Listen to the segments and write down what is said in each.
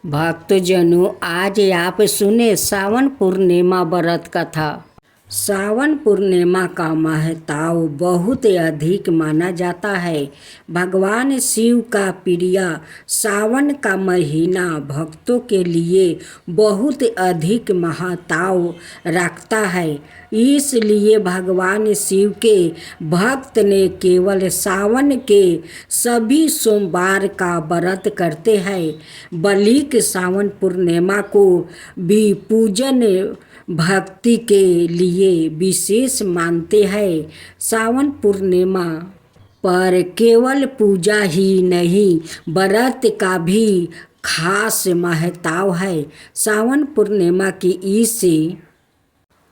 भक्तजनों, आज आप सुने सावन पूर्णिमा व्रत कथा। सावन पूर्णिमा का महत्व बहुत अधिक माना जाता है। भगवान शिव का प्रिय सावन का महीना भक्तों के लिए बहुत अधिक महत्व रखता है। इसलिए भगवान शिव के भक्त ने केवल सावन के सभी सोमवार का व्रत करते हैं, बल्कि सावन पूर्णिमा को भी पूजन भक्ति के लिए विशेष मानते हैं। सावन पूर्णिमा पर केवल पूजा ही नहीं, व्रत का भी खास महत्व है। सावन पूर्णिमा की इस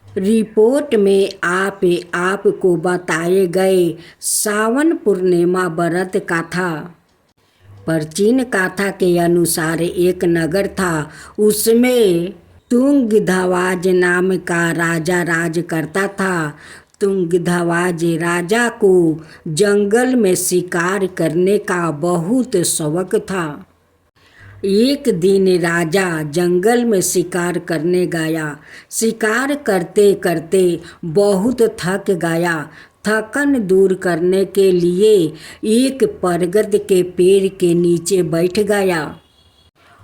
रिपोर्ट में आपको बताए गए सावन पूर्णिमा व्रत कथा। प्राचीन कथा के अनुसार एक नगर था, उसमें तुंगध्वज नाम का राजा राज करता था। तुंगध्वज राजा को जंगल में शिकार करने का बहुत शौक था। एक दिन राजा जंगल में शिकार करने गया। शिकार करते करते बहुत थक गया। थकन दूर करने के लिए एक बरगद के पेड़ के नीचे बैठ गया।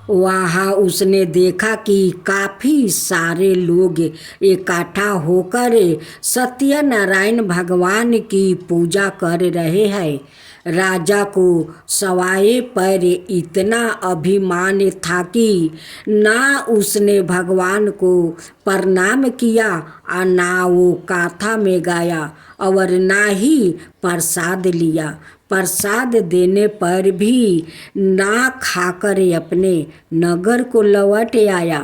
वहाँ उसने देखा कि काफ़ी सारे लोग इकट्ठा होकर सत्यनारायण भगवान की पूजा कर रहे हैं। राजा को सवाए पर इतना अभिमान था कि ना उसने भगवान को प्रणाम किया और ना वो कथा में गाया और ना ही प्रसाद लिया। प्रसाद देने पर भी ना खाकर अपने नगर को लौट आया।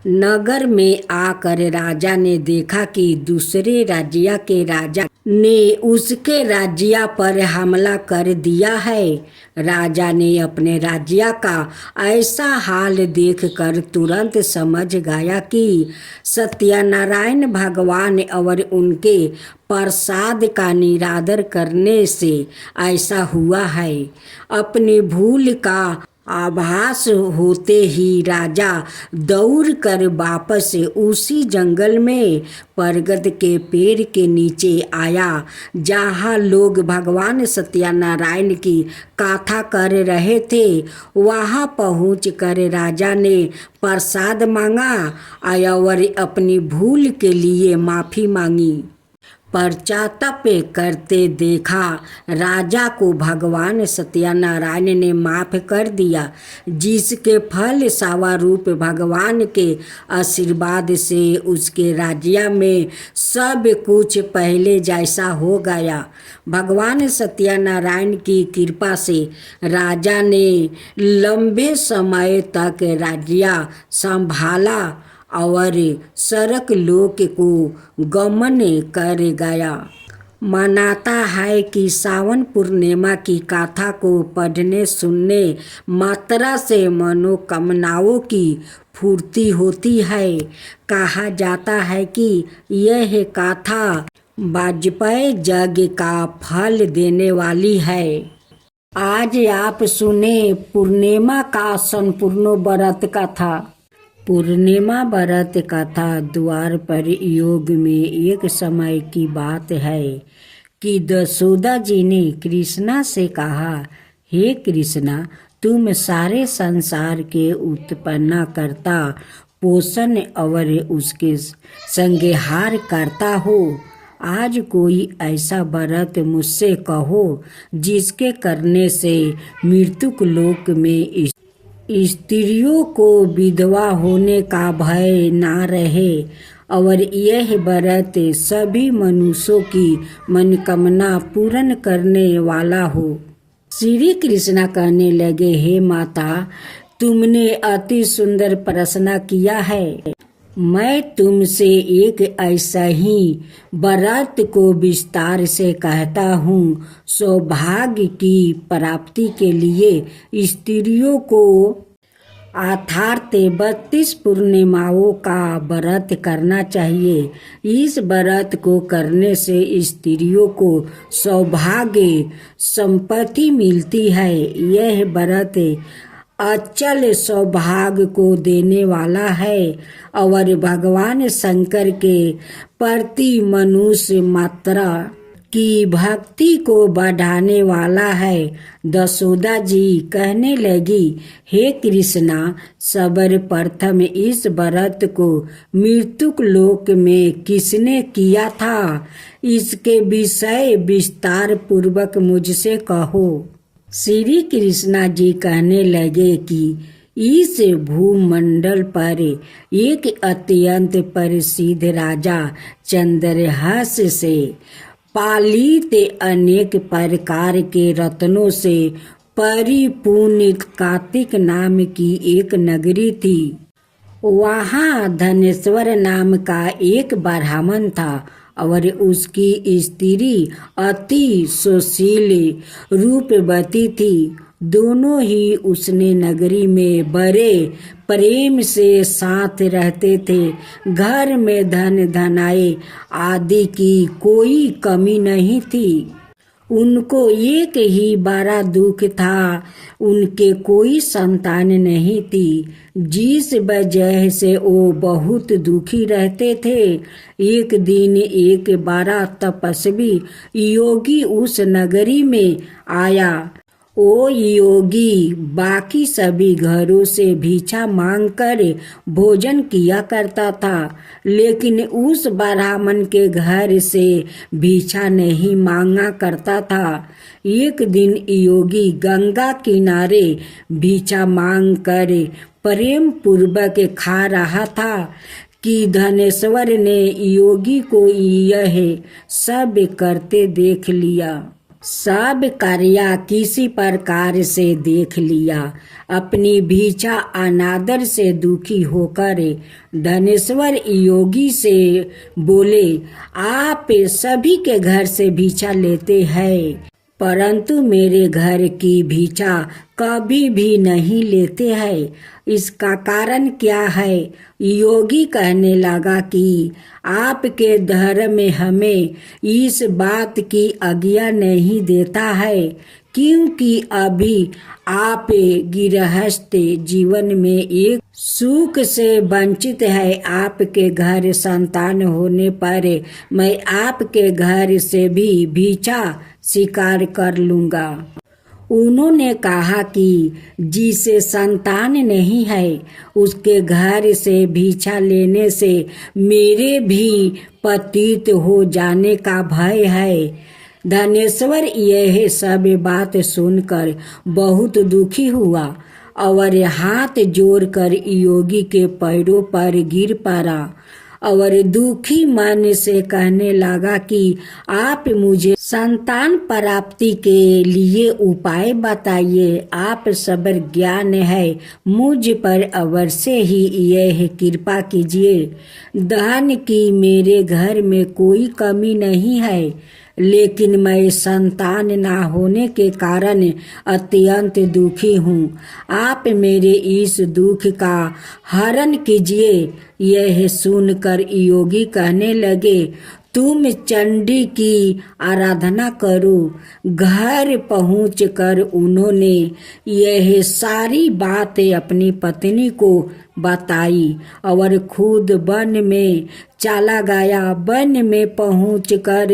नगर में आकर राजा ने देखा कि दूसरे राज्य के राजा ने उसके राज्य पर हमला कर दिया है। राजा ने अपने राज्य का ऐसा हाल देखकर तुरंत समझ गया कि सत्यनारायण भगवान और उनके प्रसाद का निरादर करने से ऐसा हुआ है। अपनी भूल का आभास होते ही राजा दौड़ कर वापस उसी जंगल में बरगद के पेड़ के नीचे आया, जहाँ लोग भगवान सत्यनारायण की कथा कर रहे थे। वहाँ पहुँच कर राजा ने प्रसाद मांगा और अपनी भूल के लिए माफ़ी मांगी। पश्चाताप करते देखा राजा को भगवान सत्यनारायण ने माफ़ कर दिया, जिसके फल स्वरूप भगवान के आशीर्वाद से उसके राज्य में सब कुछ पहले जैसा हो गया। भगवान सत्यनारायण की कृपा से राजा ने लंबे समय तक राज्य संभाला और सरक लोक को गमन कर गया। मानता है कि सावन पूर्णिमा की कथा को पढ़ने सुनने मात्रा से मनोकामनाओं की पूर्ति होती है। कहा जाता है कि यह कथा वाजपेयी यज्ञ का फल देने वाली है। आज आप सुने पूर्णिमा का संपूर्ण व्रत कथा। पूर्णिमा व्रत कथा द्वार पर योग में एक समय की बात है कि यशोदा जी ने कृष्णा से कहा, हे कृष्णा, तुम सारे संसार के उत्पन्न करता, पोषण और उसके संहार करता हो। आज कोई ऐसा व्रत मुझसे कहो जिसके करने से मृत्युक लोक में स्त्रियों को विधवा होने का भय ना रहे और यह व्रत सभी मनुष्यों की मनोकामना पूर्ण करने वाला हो। श्री कृष्ण कहने लगे, हे माता, तुमने अति सुंदर प्रश्न किया है। मैं तुमसे एक ऐसा ही व्रत को विस्तार से कहता हूँ। सौभाग्य की प्राप्ति के लिए स्त्रियों को अर्थात 32 पूर्णिमाओं का व्रत करना चाहिए। इस व्रत को करने से स्त्रियों को सौभाग्य संपत्ति मिलती है। यह व्रत अचल सौभाग्य को देने वाला है और भगवान शंकर के प्रति मनुष्य मात्रा की भक्ति को बढ़ाने वाला है। दशोदा जी कहने लगी, हे कृष्णा, सर्वप्रथम इस व्रत को मृत्युक लोक में किसने किया था? इसके विषय विस्तार पूर्वक मुझसे कहो। श्री कृष्णा जी कहने लगे कि इस भूमंडल पर एक अत्यंत प्रसिद्ध राजा चंद्रहास से पालित अनेक प्रकार के रत्नों से परिपूर्ण कार्तिक नाम की एक नगरी थी। वहाँ धनेश्वर नाम का एक ब्राह्मण था और उसकी स्त्री अति सुशील रूपवती थी। दोनों ही उसने नगरी में बड़े प्रेम से साथ रहते थे। घर में धन धनाए आदि की कोई कमी नहीं थी। उनको एक ही बड़ा दुख था, उनके कोई संतान नहीं थी, जिस वजह से वो बहुत दुखी रहते थे। एक दिन एक बड़ा तपस्वी योगी उस नगरी में आया। वो योगी बाकी सभी घरों से भिक्षा मांगकर भोजन किया करता था, लेकिन उस ब्राह्मण के घर से भिक्षा नहीं मांगा करता था। एक दिन योगी गंगा किनारे भिक्षा मांगकर प्रेम पूर्वक खा रहा था कि धनेश्वर ने योगी को यह सब करते देख लिया। सब कार्य किसी प्रकार से देख लिया। अपनी भिक्षा अनादर से दुखी होकर धनेश्वर योगी से बोले, आप सभी के घर से भिक्षा लेते हैं, परंतु मेरे घर की भिक्षा कभी भी नहीं लेते हैं। इसका कारण क्या है? योगी कहने लगा कि आपके धर्म में हमें इस बात की आज्ञा नहीं देता है, क्योंकि अभी आप गृहस्थ जीवन में एक सुख से वंचित है। आपके घर संतान होने पर मैं आपके घर से भी भिक्षा स्वीकार कर लूँगा। उन्होंने कहा कि जिसे संतान नहीं है उसके घर से भिक्षा लेने से मेरे भी पतित हो जाने का भय है। धनेश्वर यह सब बात सुनकर बहुत दुखी हुआ और हाथ जोड़कर योगी के पैरों पर गिर पड़ा और दुखी मन से कहने लगा कि आप मुझे संतान प्राप्ति के लिए उपाय बताइए। आप सब ज्ञान है, मुझ पर अवश्य ही यह कृपा कीजिए। धन की मेरे घर में कोई कमी नहीं है, लेकिन मैं संतान ना होने के कारण अत्यंत दुखी हूँ। आप मेरे इस दुख का हरण कीजिए। यह सुनकर योगी कहने लगे, तुम चंडी की आराधना करो। घर पहुंचकर उन्होंने यह सारी बातें अपनी पत्नी को बताई और खुद वन में चला गया। वन में पहुंचकर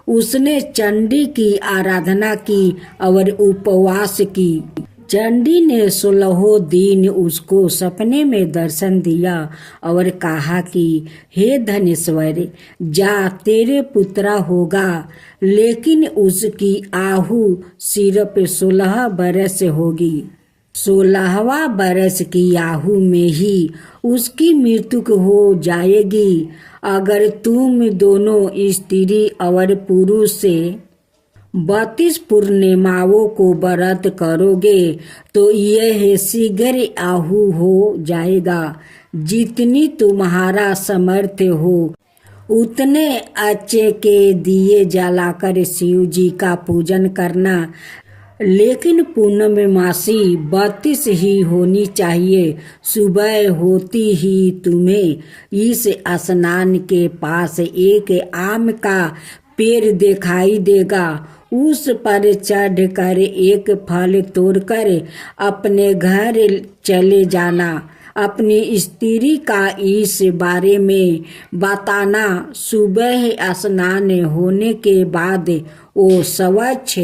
उसने चंडी की आराधना की और उपवास की। चंडी ने 16 दिन उसको सपने में दर्शन दिया और कहा कि हे धनेश्वर, जा, तेरे पुत्रा होगा, लेकिन उसकी आयु सिर्फ 16 बरस होगी। 16वां बरस की आयु में ही उसकी मृत्यु हो जाएगी। अगर तुम दोनों स्त्री और पुरुष से 32 पूर्णिमाओं को व्रत करोगे तो यह शीघ्र आयु हो जाएगा। जितनी तुम्हारा सामर्थ्य हो उतने अच्छे के दिए जलाकर शिव जी का पूजन करना, लेकिन पूर्णमासी 32 ही होनी चाहिए। सुबह होती ही तुम्हें इस स्नान के पास एक आम का पेड़ दिखाई देगा। उस पर चढ़कर एक फल तोड़कर अपने घर चले जाना, अपनी स्त्री का इस बारे में बताना। सुबह स्नान होने के बाद वो स्वच्छ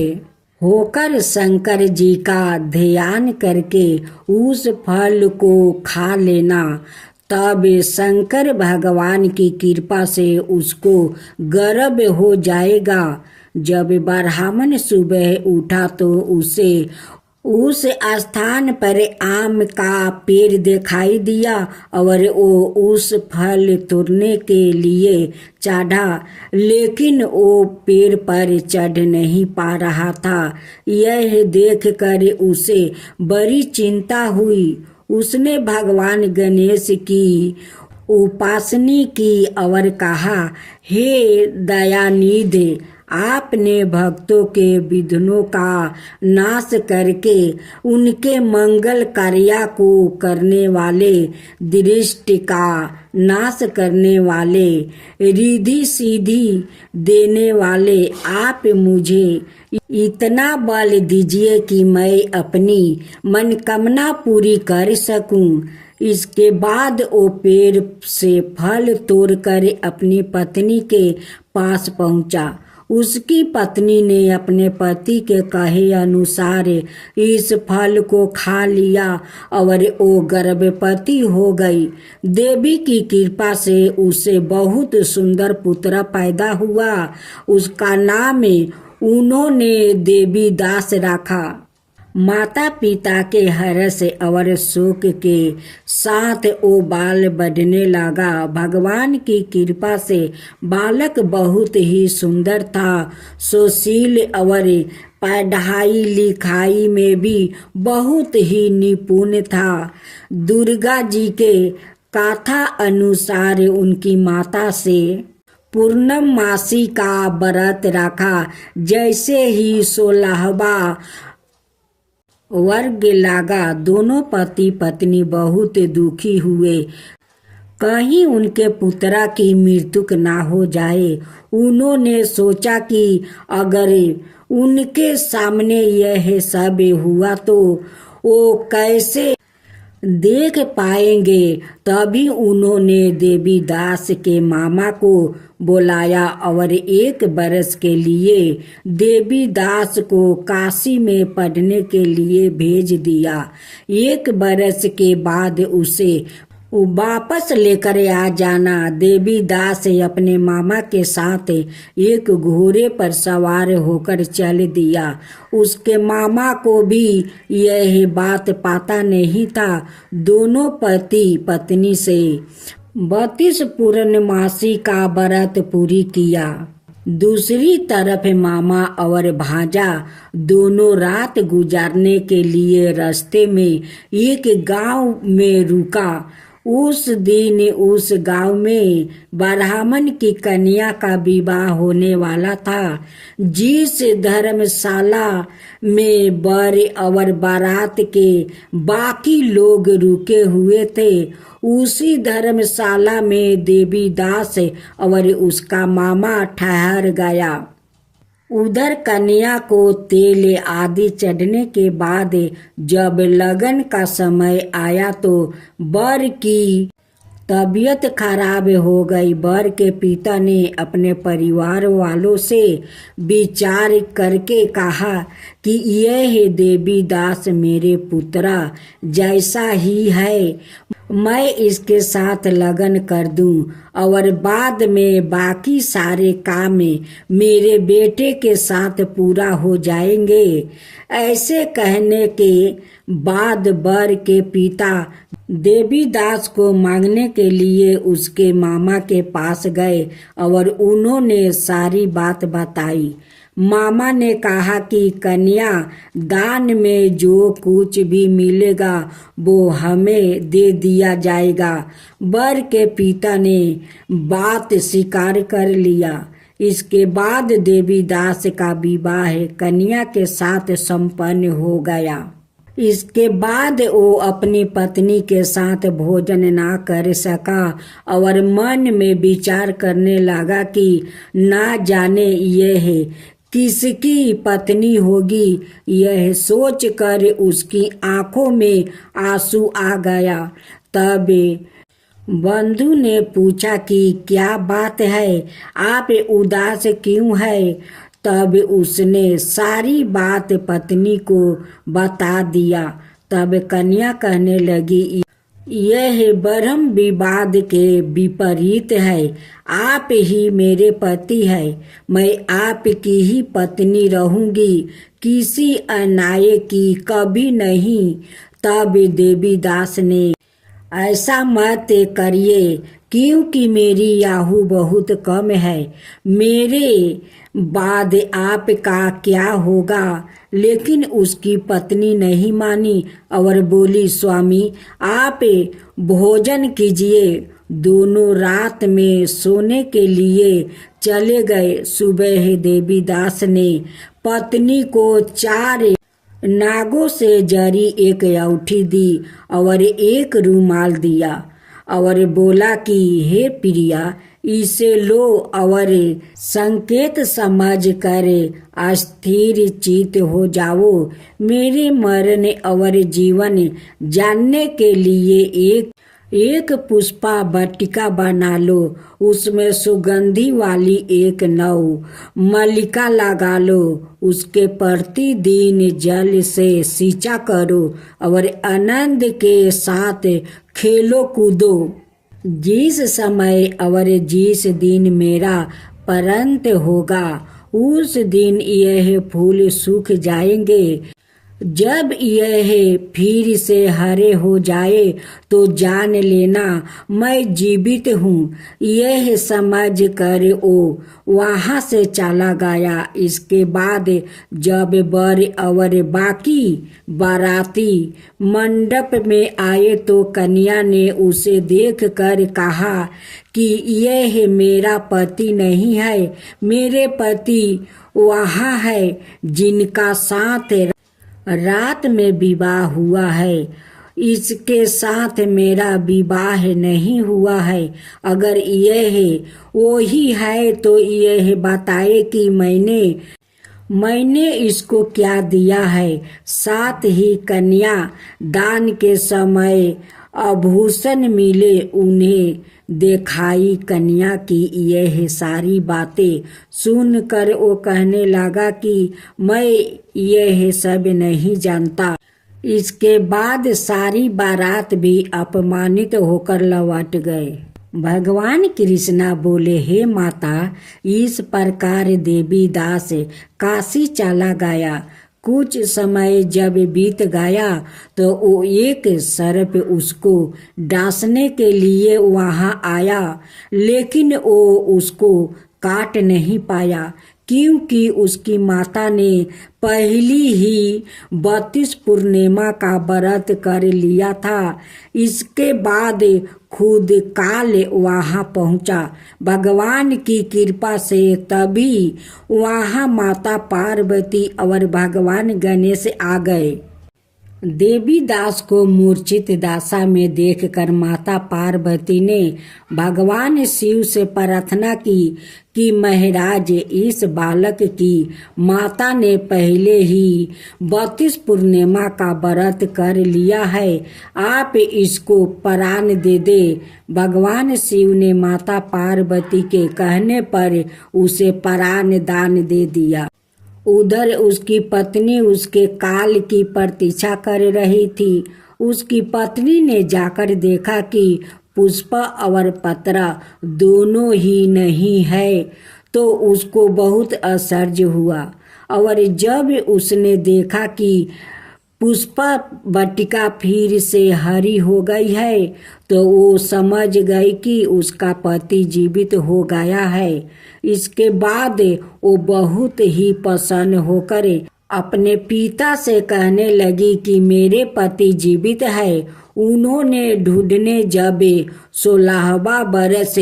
होकर शंकर जी का ध्यान करके उस फल को खा लेना। तब शंकर भगवान की कृपा से उसको गर्भ हो जाएगा। जब ब्राह्मण सुबह उठा तो उसे उस स्थान पर आम का पेड़ दिखाई दिया और वो उस फल तोड़ने के लिए चढ़ा, लेकिन वो पेड़ पर चढ़ नहीं पा रहा था। यह देखकर उसे बड़ी चिंता हुई। उसने भगवान गणेश की उपासना की और कहा, हे दयानिधि, आपने भक्तों के विघ्नों का नाश करके उनके मंगल कार्य को करने वाले, दृष्टि का नाश करने वाले, रिद्धि सिद्धि देने वाले आप मुझे इतना बल दीजिए कि मैं अपनी मनोकामना पूरी कर सकूं। इसके बाद वो पेड़ से फल तोड़कर अपनी पत्नी के पास पहुंचा। उसकी पत्नी ने अपने पति के कहे अनुसार इस फल को खा लिया और वो गर्भवती हो गई। देवी की कृपा से उसे बहुत सुंदर पुत्र पैदा हुआ। उसका नाम उन्होंने देवी दास रखा। माता पिता के हर्ष और शोक के साथ वो बाल बढ़ने लगा। भगवान की कृपा से बालक बहुत ही सुंदर था, सुशील और पढ़ाई लिखाई में भी बहुत ही निपुण था। दुर्गा जी के कथा अनुसार उनकी माता से पूर्णमासी का व्रत रखा। जैसे ही 16वां वर्ग लगा, दोनों पति पत्नी बहुत दुखी हुए, कहीं उनके पुत्रा की मृत्यु न हो जाए। उन्होंने सोचा कि अगर उनके सामने यह सब हुआ तो वो कैसे देख पाएंगे। तभी उन्होंने देवी दास के मामा को बुलाया और 1 बरस के लिए देवी दास को काशी में पढ़ने के लिए भेज दिया। 1 बरस के बाद उसे वापस लेकर आ जाना। देवी दास अपने मामा के साथ एक घोड़े पर सवार होकर चल दिया। उसके मामा को भी यह बात पता नहीं था। दोनों पति पत्नी से 32 पूर्णमासी का व्रत पूरी किया। दूसरी तरफ मामा और भांजा दोनों रात गुजारने के लिए रास्ते में एक गांव में रुका। उस दिन उस गांव में ब्राह्मण की कन्या का विवाह होने वाला था। जिस धर्मशाला में वर और बारात के बाकी लोग रुके हुए थे, उसी धर्मशाला में देवी दास और उसका मामा ठहर गया। उधर कन्या को तेल आदि चढ़ने के बाद जब लगन का समय आया तो वर की तबीयत खराब हो गई। वर के पिता ने अपने परिवार वालों से विचार करके कहा कि यह देवी दास मेरे पुत्रा जैसा ही है, मैं इसके साथ लगन कर दूं और बाद में बाकी सारे काम मेरे बेटे के साथ पूरा हो जाएंगे। ऐसे कहने के बाद वर के पिता देवी दास को मांगने के लिए उसके मामा के पास गए और उन्होंने सारी बात बताई। मामा ने कहा कि कन्या दान में जो कुछ भी मिलेगा वो हमें दे दिया जाएगा। वर के पिता ने बात स्वीकार कर लिया। इसके बाद देवी दास का विवाह कन्या के साथ संपन्न हो गया। इसके बाद वो अपनी पत्नी के साथ भोजन ना कर सका और मन में विचार करने लगा कि ना जाने यह किसकी पत्नी होगी। यह सोचकर उसकी आंखों में आंसू आ गया। तब बंधु ने पूछा कि क्या बात है, आप उदास क्यों है। तब उसने सारी बात पत्नी को बता दिया। तब कन्या कहने लगी, यह ब्रह्म विवाद के विपरीत है। आप ही मेरे पति है, मैं आपकी ही पत्नी रहूंगी, किसी अन्याय की कभी नहीं। तब देवीदास ने, ऐसा मत करिए, क्योंकि मेरी आयु बहुत कम है, मेरे बाद आपका क्या होगा। लेकिन उसकी पत्नी नहीं मानी और बोली, स्वामी आप भोजन कीजिए। दोनों रात में सोने के लिए चले गए। सुबह देवीदास ने पत्नी को 4 नागों से जरी एक औंठी दी और एक रूमाल दिया और बोला कि हे प्रिया, इसे लो और संकेत समझ कर अस्थिर चित हो जाओ। मेरे मरण और जीवन जानने के लिए एक पुष्पा बटिका बना लो, उसमें सुगंधी वाली एक नौ मल्लिका लगा लो, उसके प्रतिदिन जल से सींचा करो और आनंद के साथ खेलो कूदो। जिस समय और जिस दिन मेरा परंत होगा, उस दिन यह फूल सूख जाएंगे। जब यह फिर से हरे हो जाए तो जान लेना मैं जीवित हूँ। यह समझ कर वो वहाँ से चला गया। इसके बाद जब वर और बाकी बाराती मंडप में आए तो कन्या ने उसे देख कर कहा कि यह मेरा पति नहीं है, मेरे पति वहाँ है जिनका साथ रात में विवाह हुआ है, इसके साथ मेरा विवाह नहीं हुआ है। अगर यह वही है तो यह बताए कि मैंने इसको क्या दिया है। साथ ही कन्या दान के समय आभूषण मिले उन्हें दिखाई। कन्या की यह सारी बातें सुनकर वो कहने लगा कि मैं यह सब नहीं जानता। इसके बाद सारी बारात भी अपमानित होकर लौट गए। भगवान कृष्णा बोले, हे माता, इस प्रकार देवीदास काशी चला गया। कुछ समय जब बीत गया तो वो एक सर्प उसको डांसने के लिए वहाँ आया, लेकिन वो उसको काट नहीं पाया क्योंकि उसकी माता ने पहली ही 32 पूर्णिमा का व्रत कर लिया था। इसके बाद खुद काल वहाँ पहुँचा। भगवान की कृपा से तभी वहाँ माता पार्वती और भगवान गणेश आ गए। देवीदास को मूर्छित दशा में देखकर माता पार्वती ने भगवान शिव से प्रार्थना की कि महाराज, इस बालक की माता ने पहले ही 32 पूर्णिमा का व्रत कर लिया है, आप इसको प्राण दे दे। भगवान शिव ने माता पार्वती के कहने पर उसे प्राण दान दे दिया। उधर उसकी पत्नी उसके काल की प्रतीक्षा कर रही थी। उसकी पत्नी ने जाकर देखा कि पुष्प और पत्रा दोनों ही नहीं है, तो उसको बहुत आश्चर्य हुआ। और जब उसने देखा कि पुष्पा बटिका फिर से हरी हो गई है तो वो समझ गई कि उसका पति जीवित हो गया है। इसके बाद वो बहुत ही प्रसन्न होकर अपने पिता से कहने लगी कि मेरे पति जीवित है। उन्होंने ढूंढने जब 16वां बरस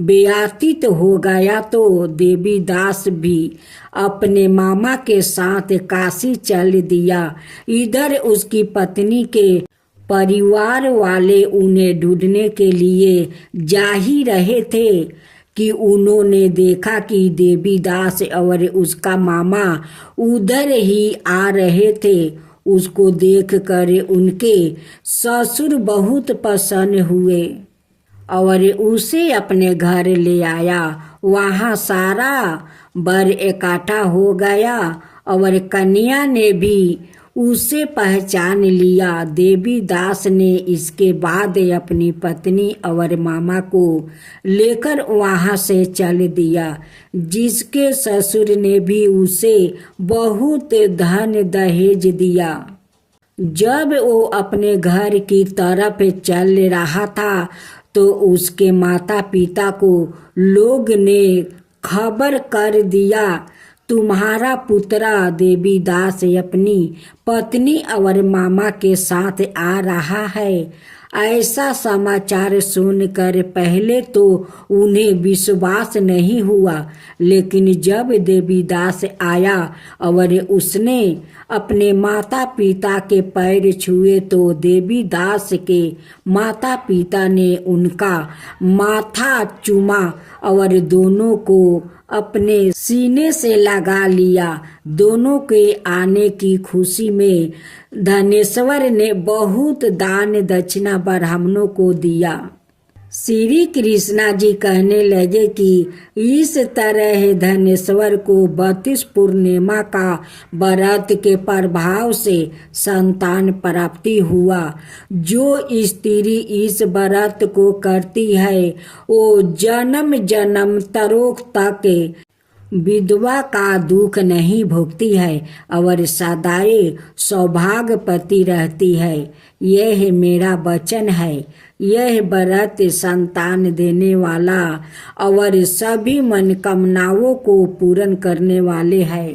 व्यतीत हो गया तो देवीदास भी अपने मामा के साथ काशी चल दिया। इधर उसकी पत्नी के परिवार वाले उन्हें ढूंढने के लिए जा ही रहे थे कि उन्होंने देखा कि देवीदास और उसका मामा उधर ही आ रहे थे। उसको देखकर उनके ससुर बहुत प्रसन्न हुए और उसे अपने घर ले आया। वहाँ सारा बर इकट्ठा हो गया और कन्या ने भी उसे पहचान लिया। देवीदास ने इसके बाद अपनी पत्नी और मामा को लेकर वहाँ से चल दिया, जिसके ससुर ने भी उसे बहुत धन दहेज दिया। जब वो अपने घर की तरफ चल रहा था तो उसके माता पिता को लोग ने खबर कर दिया, तुम्हारा पुत्रा देवीदास अपनी पत्नी और मामा के साथ आ रहा है। ऐसा समाचार सुनकर पहले तो उन्हें विश्वास नहीं हुआ, लेकिन जब देवीदास आया और उसने अपने माता पिता के पैर छुए तो देवीदास के माता पिता ने उनका माथा चूमा और दोनों को अपने सीने से लगा लिया। दोनों के आने की खुशी में धनेश्वर ने बहुत दान दक्षिणा ब्राह्मणों को दिया। श्री कृष्णा जी कहने लगे कि इस तरह धनेश्वर को 32 पूर्णिमा का व्रत के प्रभाव से संतान प्राप्ति हुआ। जो स्त्री इस व्रत को करती है वो जन्म जन्मांतरों तक विधवा का दुख नहीं भोगती है और सदाए सौभाग्यवती रहती है। यह मेरा वचन है। यह व्रत संतान देने वाला और सभी मनोकामनाओं को पूर्ण करने वाले है।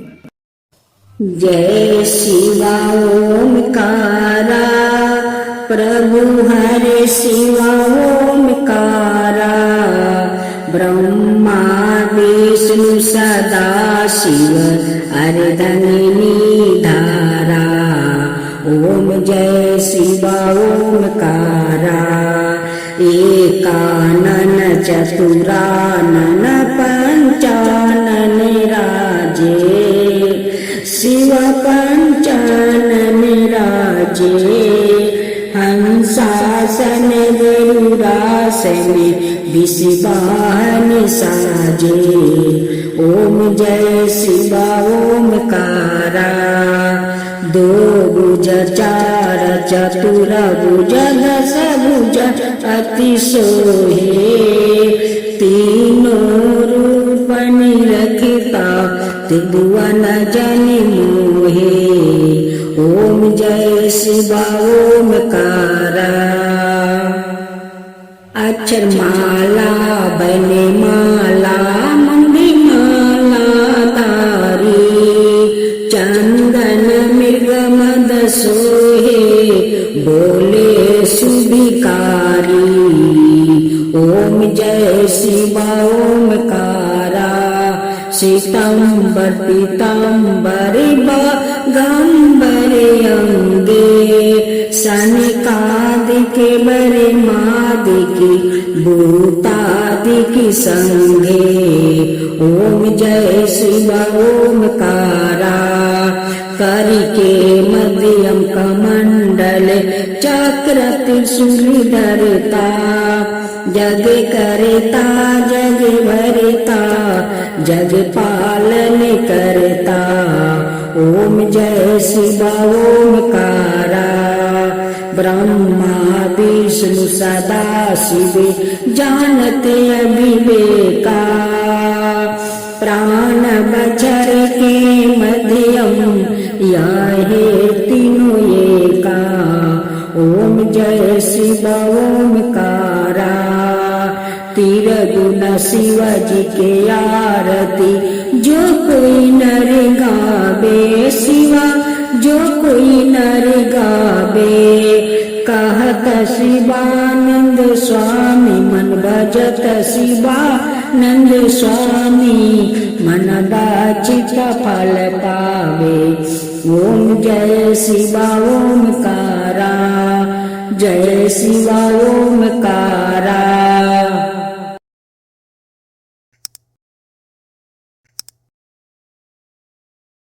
जय शिवा ओमकारा, प्रभु हरे शिवा ओमकारा, ब्रह्मा विष्णु सदा शिव अर्धंगिनी धारा। ओम जय शिवा ओमकारा, एकानन चतुरानन पंचानन राजे, शिव पंचानन राजे, हंसासन गरुड़ासन विषवाहन साजे। ओम जय शिवा ओमकारा, दो भुज चार चतुर भुज दस भुज अति सोहे, तीनों रूप निरखता त्रिभुवन जन मोहे। ओम जय शिवा ओमकारा, अक्षर माला बने माला मंगी माला तारी, चंदन मृग मद सोहे बोले सुभिकारी। ओम जय शिवा ओमकारा, श्वेतांबर पीतांबर बागंबर अंगे, सनकादिके बरे मादिकी भूतादिकी संगे। ओम जय शिवा ओमकारा, करिके मध्यम कमंडल चक्र त्रिशूल धरता, जग करता जग भरता जग पालन करता। ओम जय शिवा ओमकारा, ब्रह्मा विष्णु सदा शिव जानते अविवेका, प्राण बचर के मध्यम यह तीनों एका। ओम जय शिवा ओमकारा, तीर गुण शिव जी के आरती जो कोई नर गावे, शिवा जो कोई नर गावे। कहत शिवानंद स्वामी मन भजत शिवानंद स्वामी, मन बाचित फल पावे। ओम जय शिवा ओमकारा, जय शिवा ओमकारा।